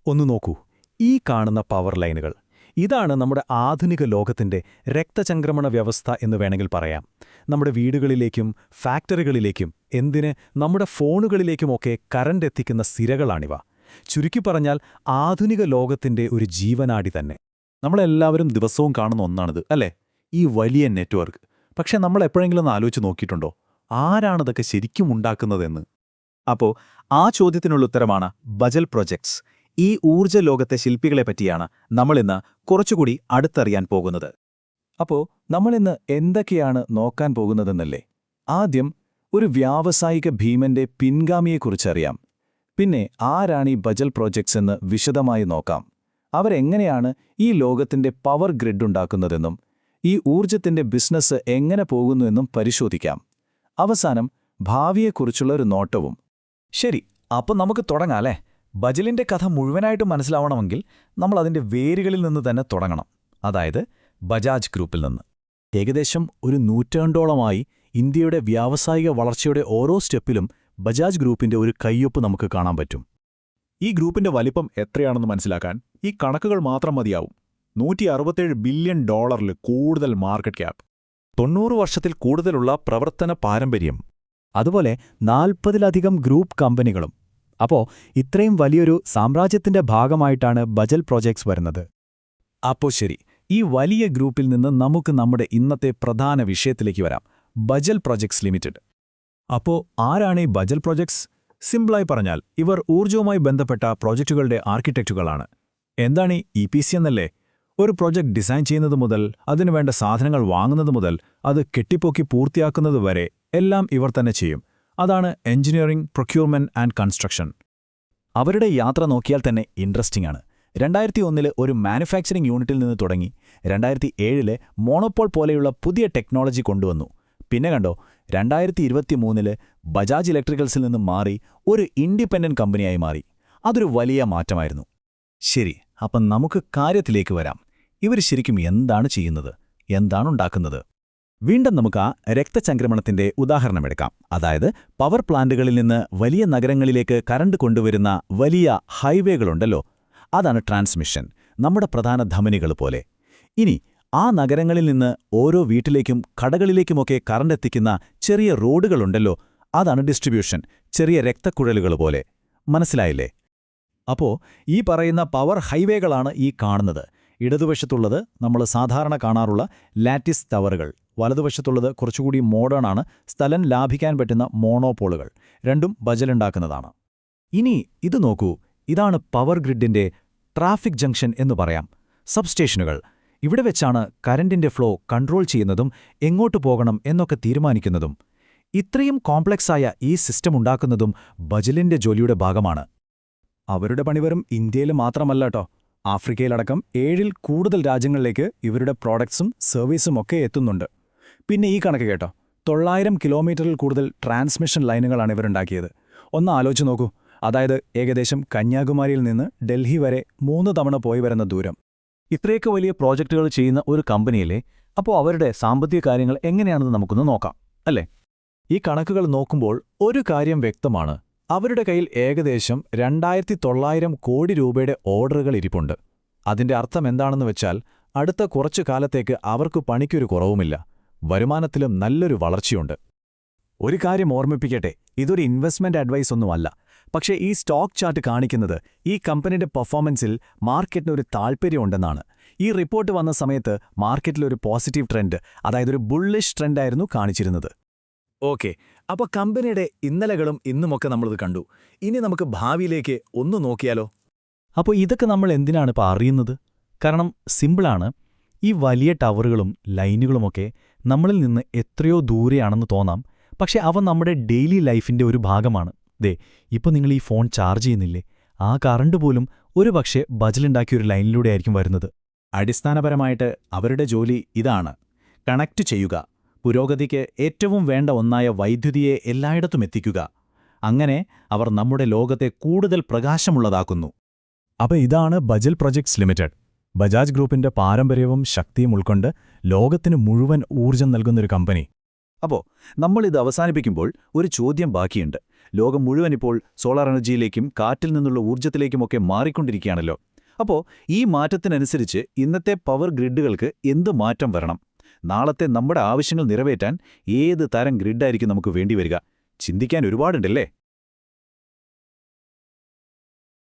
ഒന്ന് നോക്കൂ, ഈ കാണുന്ന പവർ ലൈനുകൾ. ഇതാണ് നമ്മുടെ ആധുനിക ലോകത്തിന്റെ രക്തചംക്രമണ വ്യവസ്ഥ എന്ന് വേണമെങ്കിൽ പറയാം. നമ്മുടെ വീടുകളിലേക്കും ഫാക്ടറികളിലേക്കും എന്തിന് നമ്മുടെ ഫോണുകളിലേക്കുമൊക്കെ കറന്റ് എത്തിക്കുന്ന സിരകളാണിവ. ചുരുക്കി പറഞ്ഞാൽ ആധുനിക ലോകത്തിന്റെ ഒരു ജീവനാടി തന്നെ. നമ്മളെല്ലാവരും ദിവസവും കാണുന്ന ഒന്നാണിത്, അല്ലേ? ഈ വലിയ നെറ്റ്വർക്ക്. പക്ഷെ നമ്മൾ എപ്പോഴെങ്കിലും ഒന്ന് ആലോചിച്ച് നോക്കിയിട്ടുണ്ടോ, ആരാണിതൊക്കെ ശരിക്കും ഉണ്ടാക്കുന്നതെന്ന്? അപ്പോൾ ആ ചോദ്യത്തിനുള്ള ഉത്തരമാണ് ബജൽ പ്രൊജക്ട്സ്. ഈ ഊർജ്ജ ലോകത്തെ ശില്പികളെ പറ്റിയാണ് നമ്മളിന്ന് കുറച്ചുകൂടി അടുത്തറിയാൻ പോകുന്നത്. അപ്പോൾ നമ്മളിന്ന് എന്തൊക്കെയാണ് നോക്കാൻ പോകുന്നതെന്നല്ലേ? ആദ്യം ഒരു വ്യാവസായിക ഭീമന്റെ പിൻഗാമിയെക്കുറിച്ചറിയാം. പിന്നെ ആരാണ് ഈ ബജൽ പ്രോജക്ട്സ് എന്ന് വിശദമായി നോക്കാം. അവരെങ്ങനെയാണ് ഈ ലോകത്തിന്റെ പവർ ഗ്രിഡ് ഉണ്ടാക്കുന്നതെന്നും ഈ ഊർജ്ജത്തിന്റെ ബിസിനസ് എങ്ങനെ പോകുന്നുവെന്നും പരിശോധിക്കാം. അവസാനം ഭാവിയെക്കുറിച്ചുള്ള ഒരു നോട്ടവും. ശരി, അപ്പം നമുക്ക് തുടങ്ങാല്ലേ? ബജലിന്റെ കഥ മുഴുവനായിട്ട് മനസ്സിലാവണമെങ്കിൽ നമ്മൾ അതിന്റെ വേരുകളിൽ നിന്ന് തന്നെ തുടങ്ങണം. അതായത് ബജാജ് ഗ്രൂപ്പിൽ നിന്ന്. ഏകദേശം ഒരു നൂറ്റാണ്ടോളമായി ഇന്ത്യയുടെ വ്യാവസായിക വളർച്ചയുടെ ഓരോ സ്റ്റെപ്പിലും ബജാജ് ഗ്രൂപ്പിന്റെ ഒരു കയ്യൊപ്പ് നമുക്ക് കാണാൻ പറ്റും. ഈ ഗ്രൂപ്പിന്റെ വലിപ്പം എത്രയാണെന്ന് മനസ്സിലാക്കാൻ ഈ കണക്കുകൾ മാത്രം മതിയാവും. $167 ബില്യൺ കൂടുതൽ മാർക്കറ്റ് ക്യാപ്, 90 വർഷത്തിൽ കൂടുതലുള്ള പ്രവർത്തന പാരമ്പര്യം, അതുപോലെ 40-ലധികം ഗ്രൂപ്പ് കമ്പനികളും. അപ്പോൾ ഇത്രയും വലിയൊരു സാമ്രാജ്യത്തിന്റെ ഭാഗമായിട്ടാണ് ബജൽ പ്രോജക്ട്സ് വരുന്നത്. അപ്പോൾ ശരി, ഈ വലിയ ഗ്രൂപ്പിൽ നിന്ന് നമുക്ക് നമ്മുടെ ഇന്നത്തെ പ്രധാന വിഷയത്തിലേക്ക് വരാം: ബജൽ പ്രോജക്ട്സ് ലിമിറ്റഡ്. അപ്പോൾ ആരാണ് ഈ ബജൽ പ്രോജക്ട്സ്? സിംപിളായി പറഞ്ഞാൽ ഇവർ ഊർജ്ജവുമായി ബന്ധപ്പെട്ട പ്രോജക്റ്റുകളുടെ ആർക്കിടെക്റ്റുകളാണ്. എന്താണ് ഈ EPC എന്നല്ലേ? ഒരു പ്രോജക്റ്റ് ഡിസൈൻ ചെയ്യുന്നത് മുതൽ അതിനുവേണ്ട സാധനങ്ങൾ വാങ്ങുന്നത് മുതൽ അത് കെട്ടിപ്പൊക്കി പൂർത്തിയാക്കുന്നത് വരെ എല്ലാം ഇവർ തന്നെ ചെയ്യും. അതാണ് എഞ്ചിനീയറിംഗ്, പ്രൊക്യൂർമെന്റ് ആൻഡ് കൺസ്ട്രക്ഷൻ. അവരുടെ യാത്ര നോക്കിയാൽ തന്നെ ഇൻട്രസ്റ്റിംഗ് ആണ്. 2001 ഒരു മാനുഫാക്ചറിംഗ് യൂണിറ്റിൽ നിന്ന് തുടങ്ങി 2007 മോണോപോൾ പോലെയുള്ള പുതിയ ടെക്നോളജി കൊണ്ടുവന്നു. പിന്നെ കണ്ടോ, 2023 ബജാജ് ഇലക്ട്രിക്കൽസിൽ നിന്ന് മാറി ഒരു ഇൻഡിപെൻഡന്റ് കമ്പനിയായി മാറി. അതൊരു വലിയ മാറ്റമായിരുന്നു. ശരി, അപ്പം നമുക്ക് കാര്യത്തിലേക്ക് വരാം. ഇവർ ശരിക്കും എന്താണ് ചെയ്യുന്നത്, എന്താണ് ഉണ്ടാക്കുന്നത്? വീണ്ടും നമുക്ക് ആ രക്തചംക്രമണത്തിന്റെ ഉദാഹരണമെടുക്കാം. അതായത് പവർ പ്ലാന്റുകളിൽ നിന്ന് വലിയ നഗരങ്ങളിലേക്ക് കറണ്ട് കൊണ്ടുവരുന്ന വലിയ ഹൈവേകളുണ്ടല്ലോ, അതാണ് ട്രാൻസ്മിഷൻ, നമ്മുടെ പ്രധാന ധമനികൾ പോലെ. ഇനി ആ നഗരങ്ങളിൽ നിന്ന് ഓരോ വീട്ടിലേക്കും കടകളിലേക്കുമൊക്കെ കറണ്ട് എത്തിക്കുന്ന ചെറിയ റോഡുകളുണ്ടല്ലോ, അതാണ് ഡിസ്ട്രിബ്യൂഷൻ, ചെറിയ രക്തക്കുഴലുകൾ പോലെ. മനസ്സിലായില്ലേ? അപ്പോൾ ഈ പറയുന്ന പവർ ഹൈവേകളാണ് ഈ കാണുന്നത്. ഇടതുവശത്തുള്ളത് നമ്മൾ സാധാരണ കാണാറുള്ള ലാറ്റിസ് ടവറുകൾ, വലതുവശത്തുള്ളത് കുറച്ചുകൂടി മോഡേൺ ആണ്, സ്ഥലം ലാഭിക്കാൻ പറ്റുന്ന മോണോപോളുകൾ. രണ്ടും ബജലുണ്ടാക്കുന്നതാണ്. ഇനി ഇത് നോക്കൂ, ഇതാണ് പവർ ഗ്രിഡിന്റെ ട്രാഫിക് ജംഗ്ഷൻ എന്ന് പറയാം. സബ്സ്റ്റേഷനുകൾ. ഇവിടെ വെച്ചാണ് കറന്റിന്റെ ഫ്ലോ കൺട്രോൾ ചെയ്യുന്നതും എങ്ങോട്ട് പോകണം എന്നൊക്കെ തീരുമാനിക്കുന്നതും. ഇത്രയും കോംപ്ലക്സായ ഈ സിസ്റ്റം ഉണ്ടാക്കുന്നതും ബജലിന്റെ ജോലിയുടെ ഭാഗമാണ്. അവരുടെ പണി വെറും ഇന്ത്യയിൽ മാത്രമല്ല കേട്ടോ. ആഫ്രിക്കയിലടക്കം 7-ൽ കൂടുതൽ രാജ്യങ്ങളിലേക്ക് ഇവരുടെ പ്രോഡക്ട്സും സർവീസും ഒക്കെ എത്തുന്നുണ്ട്. പിന്നെ ഈ കണക്ക് കേട്ടോ, 900 കിലോമീറ്ററിൽ കൂടുതൽ ട്രാൻസ്മിഷൻ ലൈനുകളാണ് ഇവരുണ്ടാക്കിയത്. ഒന്ന് ആലോചിച്ച് നോക്കൂ. അതായത് ഏകദേശം കന്യാകുമാരിയിൽ നിന്ന് ഡൽഹി വരെ 3 തവണ പോയി വരുന്ന ദൂരം. ഇത്രയൊക്കെ വലിയ പ്രോജക്റ്റുകൾ ചെയ്യുന്ന ഒരു കമ്പനിയിലെ അപ്പോൾ അവരുടെ സാമ്പത്തിക കാര്യങ്ങൾ എങ്ങനെയാണെന്ന് നമുക്കൊന്ന് നോക്കാം, അല്ലേ? ഈ കണക്കുകൾ നോക്കുമ്പോൾ ഒരു കാര്യം വ്യക്തമാണ്. അവരുടെ കയ്യിൽ ഏകദേശം 2900 കോടി രൂപയുടെ ഓർഡറുകൾ ഇരിപ്പുണ്ട്. അതിന്റെ അർത്ഥം എന്താണെന്ന് വെച്ചാൽ അടുത്ത കുറച്ചു കാലത്തേക്ക് അവർക്ക് പണിക്കൊരു കുറവുമില്ല. വരുമാനത്തിലും നല്ലൊരു വളർച്ചയുണ്ട്. ഒരു കാര്യം ഓർമ്മിപ്പിക്കട്ടെ, ഇതൊരു ഇൻവെസ്റ്റ്മെന്റ് അഡ്വൈസ് ഒന്നുമല്ല. പക്ഷേ ഈ സ്റ്റോക്ക് ചാർട്ട് കാണിക്കുന്നത് ഈ കമ്പനിയുടെ പെർഫോമൻസിൽ മാർക്കറ്റിനൊരു താൽപ്പര്യമുണ്ടെന്നാണ്. ഈ റിപ്പോർട്ട് വന്ന സമയത്ത് മാർക്കറ്റിലൊരു പോസിറ്റീവ് ട്രെൻഡ്, അതായത് ഒരു ബുള്ളിഷ് ട്രെൻഡായിരുന്നു കാണിച്ചിരുന്നത്. ഓക്കെ, അപ്പോൾ കമ്പനിയുടെ ഇന്നലകളും ഇന്നുമൊക്കെ നമ്മളിത് കണ്ടു. ഇനി നമുക്ക് ഭാവിയിലേക്ക് ഒന്ന് നോക്കിയാലോ? അപ്പോൾ ഇതൊക്കെ നമ്മൾ എന്തിനാണ് ഇപ്പോൾ അറിയുന്നത്? കാരണം സിമ്പിളാണ്. ഈ വലിയ ടവറുകളും ലൈനുകളുമൊക്കെ നമ്മളിൽ നിന്ന് എത്രയോ ദൂരെയാണെന്ന് തോന്നാം. പക്ഷെ അവ നമ്മുടെ ഡെയിലി ലൈഫിന്റെ ഒരു ഭാഗമാണ്. ദേ, ഇപ്പോൾ നിങ്ങൾ ഈ ഫോൺ ചാർജ് ചെയ്യുന്നില്ലേ? ആ കറണ്ട് പോലും ഒരുപക്ഷെ ബജലുണ്ടാക്കിയൊരു ലൈനിലൂടെ ആയിരിക്കും വരുന്നത്. അടിസ്ഥാനപരമായിട്ട് അവരുടെ ജോലി ഇതാണ്: കണക്റ്റ് ചെയ്യുക, പുരോഗതിക്ക് ഏറ്റവും വേണ്ട ഒന്നായ വൈദ്യുതിയെ എല്ലായിടത്തും എത്തിക്കുക. അങ്ങനെ അവർ നമ്മുടെ ലോകത്തെ കൂടുതൽ പ്രകാശമുള്ളതാക്കുന്നു. അപ്പോൾ ഇതാണ് ബജൽ പ്രൊജക്ട്സ് ലിമിറ്റഡ്. ബജാജ് ഗ്രൂപ്പിന്റെ പാരമ്പര്യവും ശക്തിയും ഉൾക്കൊണ്ട് ലോകത്തിന് മുഴുവൻ ഊർജ്ജം നൽകുന്നൊരു കമ്പനി. അപ്പോൾ നമ്മളിത് അവസാനിപ്പിക്കുമ്പോൾ ഒരു ചോദ്യം ബാക്കിയുണ്ട്. ലോകം മുഴുവൻ ഇപ്പോൾ സോളാർ എനർജിയിലേക്കും കാറ്റിൽ നിന്നുള്ള ഊർജ്ജത്തിലേക്കുമൊക്കെ മാറിക്കൊണ്ടിരിക്കുകയാണല്ലോ. അപ്പോൾ ഈ മാറ്റത്തിനനുസരിച്ച് ഇന്നത്തെ പവർ ഗ്രിഡുകൾക്ക് എന്ത് മാറ്റം വരണം? നാളത്തെ നമ്മുടെ ആവശ്യങ്ങൾ നിറവേറ്റാൻ ഏത് തരം ഗ്രിഡായിരിക്കും നമുക്ക് വേണ്ടിവരിക? ചിന്തിക്കാൻ ഒരുപാടുണ്ടല്ലേ?